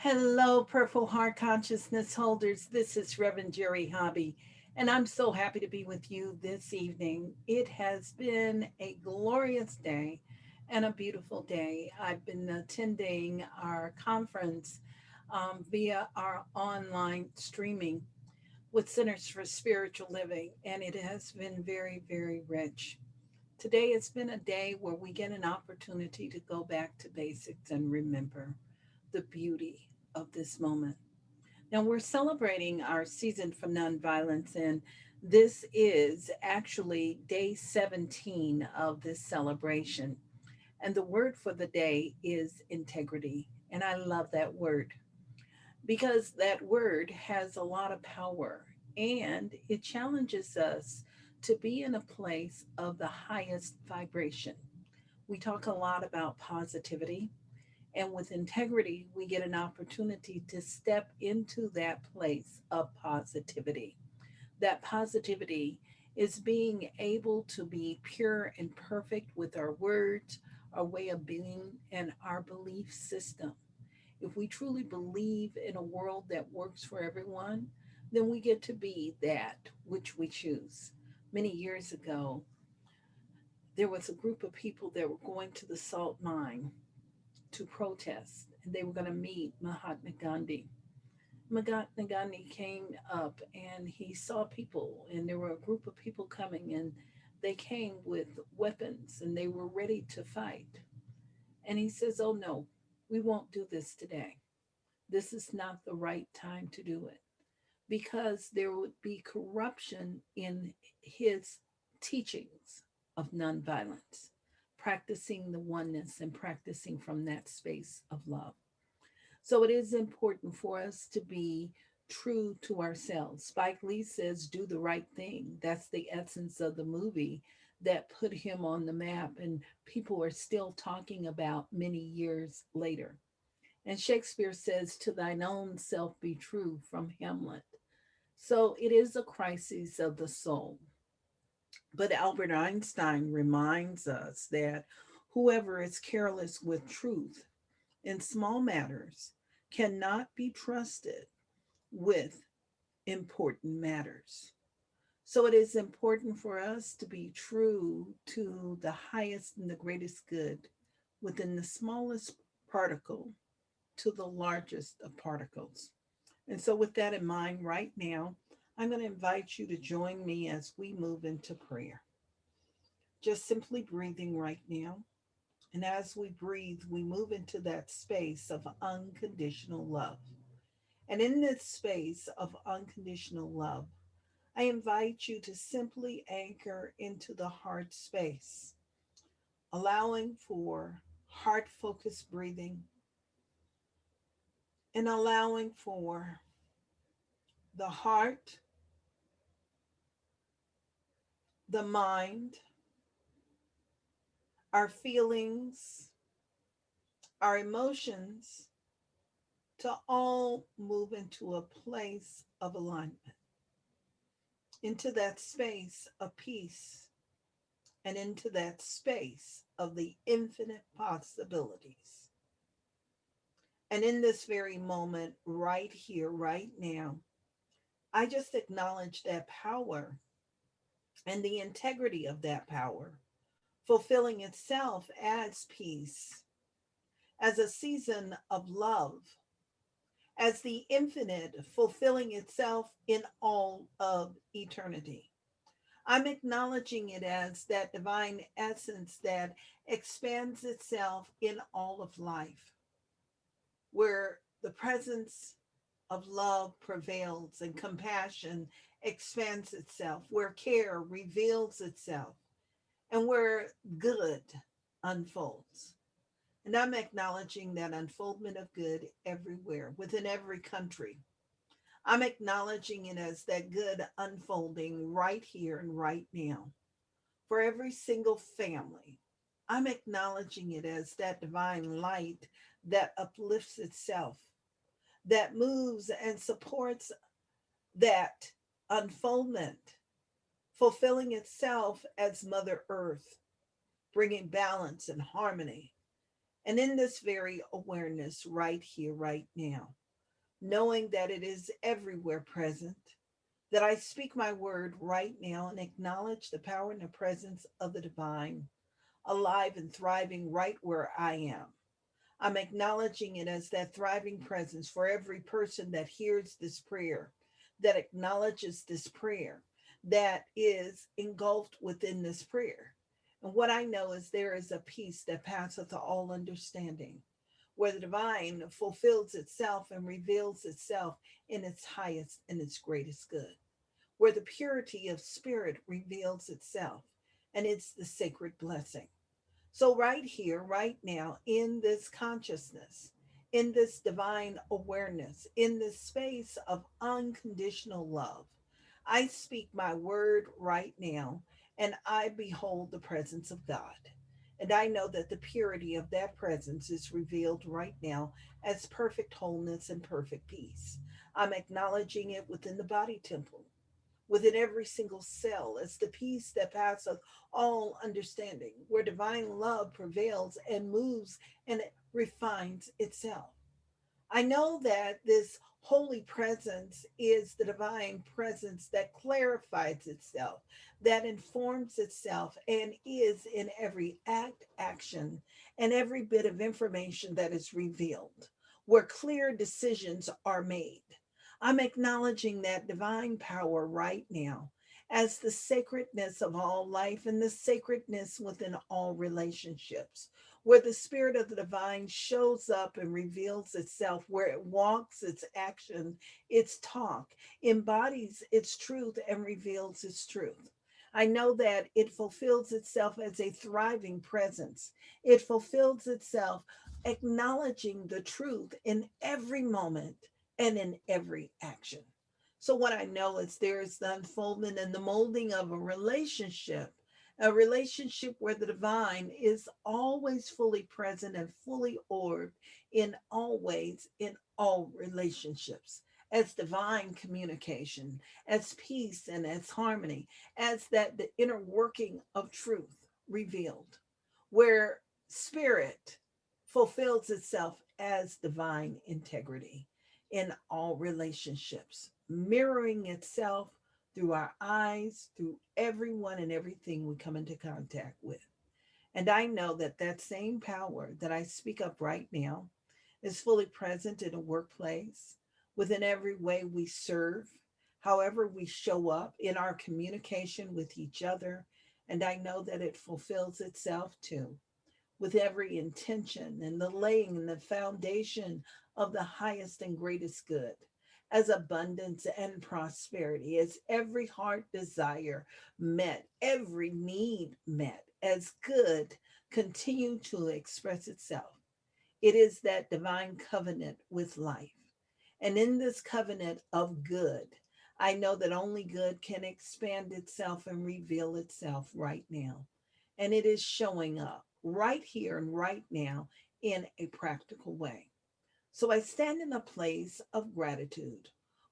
Hello, Purple Heart Consciousness holders. This is Reverend Jerry Hobby, and I'm so happy to be with you this evening. It has been a glorious day and a beautiful day. I've been attending our conference via our online streaming with Centers for Spiritual Living, and it has been very, very rich. Today has been a day where we get an opportunity to go back to basics and remember the beauty of this moment. Now, we're celebrating our season for nonviolence, and this is actually day 17 of this celebration. And the word for the day is integrity. And I love that word because that word has a lot of power and it challenges us to be in a place of the highest vibration. We talk a lot about positivity, and with integrity, we get an opportunity to step into that place of positivity. That positivity is being able to be pure and perfect with our words, our way of being, and our belief system. If we truly believe in a world that works for everyone, then we get to be that which we choose. Many years ago, there was a group of people that were going to the salt mine to protest, and they were going to meet Mahatma Gandhi. Mahatma Gandhi came up and he saw people, and there were a group of people coming, and they came with weapons and they were ready to fight. And he says, "Oh no, we won't do this today. This is not the right time to do it because there would be corruption in his teachings of nonviolence, practicing the oneness and practicing from that space of love." So it is important for us to be true to ourselves. Spike Lee says, do the right thing. That's the essence of the movie that put him on the map, and people are still talking about many years later. And Shakespeare says, to thine own self be true from Hamlet. So it is a crisis of the soul. But Albert Einstein reminds us that whoever is careless with truth in small matters cannot be trusted with important matters. So it is important for us to be true to the highest and the greatest good within the smallest particle to the largest of particles. And so, with that in mind, right now, I'm going to invite you to join me as we move into prayer. Just simply breathing right now. And as we breathe, we move into that space of unconditional love. And in this space of unconditional love, I invite you to simply anchor into the heart space, allowing for heart focused breathing and allowing for the heart, the mind, our feelings, our emotions to all move into a place of alignment, into that space of peace, and into that space of the infinite possibilities. And in this very moment, right here, right now, I just acknowledge that power and the integrity of that power, fulfilling itself as peace, as a season of love, as the infinite fulfilling itself in all of eternity. I'm acknowledging it as that divine essence that expands itself in all of life, where the presence of love prevails and compassion expands itself, where care reveals itself, and where good unfolds. And I'm acknowledging that unfoldment of good everywhere, within every country. I'm acknowledging it as that good unfolding right here and right now for every single family. I'm acknowledging it as that divine light that uplifts itself, that moves and supports that unfoldment, fulfilling itself as Mother Earth, bringing balance and harmony And in this very awareness, right here, right now, knowing that it is everywhere present, that I speak my word right now and acknowledge the power and the presence of the divine, alive and thriving right where I am. I'm acknowledging it as that thriving presence for every person that hears this prayer, that acknowledges this prayer, that is engulfed within this prayer. And what I know is there is a peace that passeth all understanding, where the divine fulfills itself and reveals itself in its highest and its greatest good, where the purity of spirit reveals itself, and it's the sacred blessing. So, right here, right now, in this consciousness, in this divine awareness, in this space of unconditional love, I speak my word right now and I behold the presence of God. And I know that the purity of that presence is revealed right now as perfect wholeness and perfect peace. I'm acknowledging it within the body temple, within every single cell. It's the peace that passeth all understanding, where divine love prevails and moves and it refines itself. I know that this holy presence is the divine presence that clarifies itself, that informs itself, and is in every act, action, and every bit of information that is revealed, where clear decisions are made. I'm acknowledging that divine power right now as the sacredness of all life and the sacredness within all relationships, where the spirit of the divine shows up and reveals itself, where it walks its action, its talk, embodies its truth, and reveals its truth. I know that it fulfills itself as a thriving presence. It fulfills itself acknowledging the truth in every moment and in every action. So, what I know is there is the unfoldment and the molding of a relationship where the divine is always fully present and fully orbed in all ways, in all relationships, as divine communication, as peace and as harmony, as that the inner working of truth revealed, where spirit fulfills itself as divine integrity in all relationships, mirroring itself through our eyes, through everyone and everything we come into contact with. And I know that that same power that I speak up right now is fully present in a workplace, within every way we serve, however we show up in our communication with each other. And I know that it fulfills itself too, with every intention and the laying and the foundation of the highest and greatest good, as abundance and prosperity, as every heart desire met, every need met, as good continue to express itself. It is that divine covenant with life. And in this covenant of good, I know that only good can expand itself and reveal itself right now. And it is showing up right here and right now in a practical way. So I stand in a place of gratitude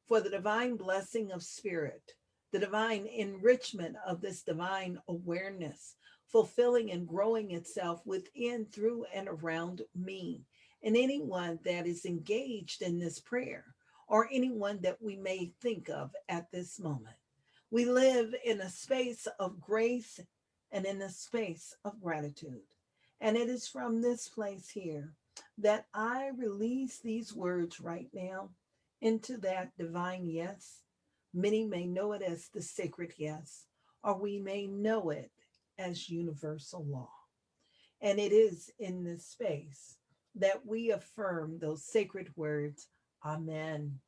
for the divine blessing of spirit, the divine enrichment of this divine awareness, fulfilling and growing itself within, through, and around me, and anyone that is engaged in this prayer, or anyone that we may think of at this moment. We live in a space of grace and in a space of gratitude. And it is from this place here that I release these words right now into that divine yes. Many may know it as the sacred yes, or we may know it as universal law. And it is in this space that we affirm those sacred words, Amen.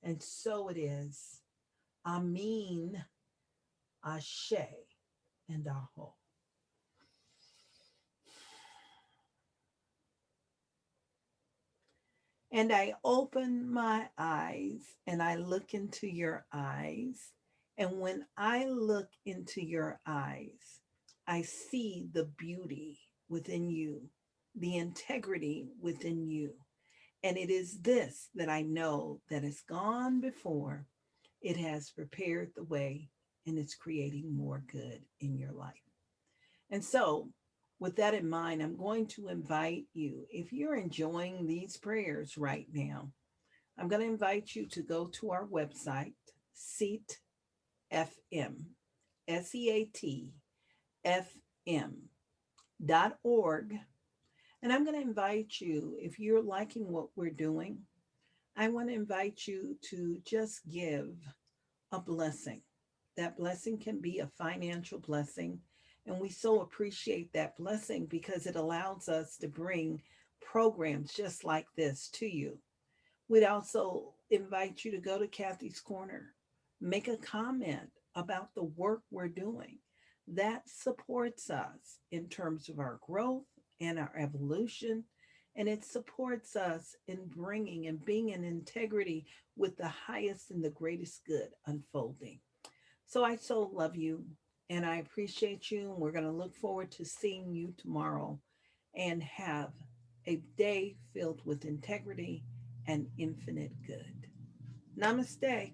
And so it is. Amin, Ashe, and Aho. And I open my eyes and I look into your eyes. And when I look into your eyes, I see the beauty within you, the integrity within you. And it is this that I know that has gone before. It has prepared the way and it's creating more good in your life. And so With that in mind, I'm going to invite you, if you're enjoying these prayers right now, I'm going to invite you to go to our website, Seat FM, SEATFM.org. And I'm going to invite you, if you're liking what we're doing, I want to invite you to just give a blessing. That blessing can be a financial blessing. And we so appreciate that blessing because it allows us to bring programs just like this to you. We'd also invite you to go to Kathy's Corner, make a comment about the work we're doing. That supports us in terms of our growth and our evolution. And it supports us in bringing and being in integrity with the highest and the greatest good unfolding. So I so love you and I appreciate you. And we're going to look forward to seeing you tomorrow and have a day filled with integrity and infinite good. Namaste.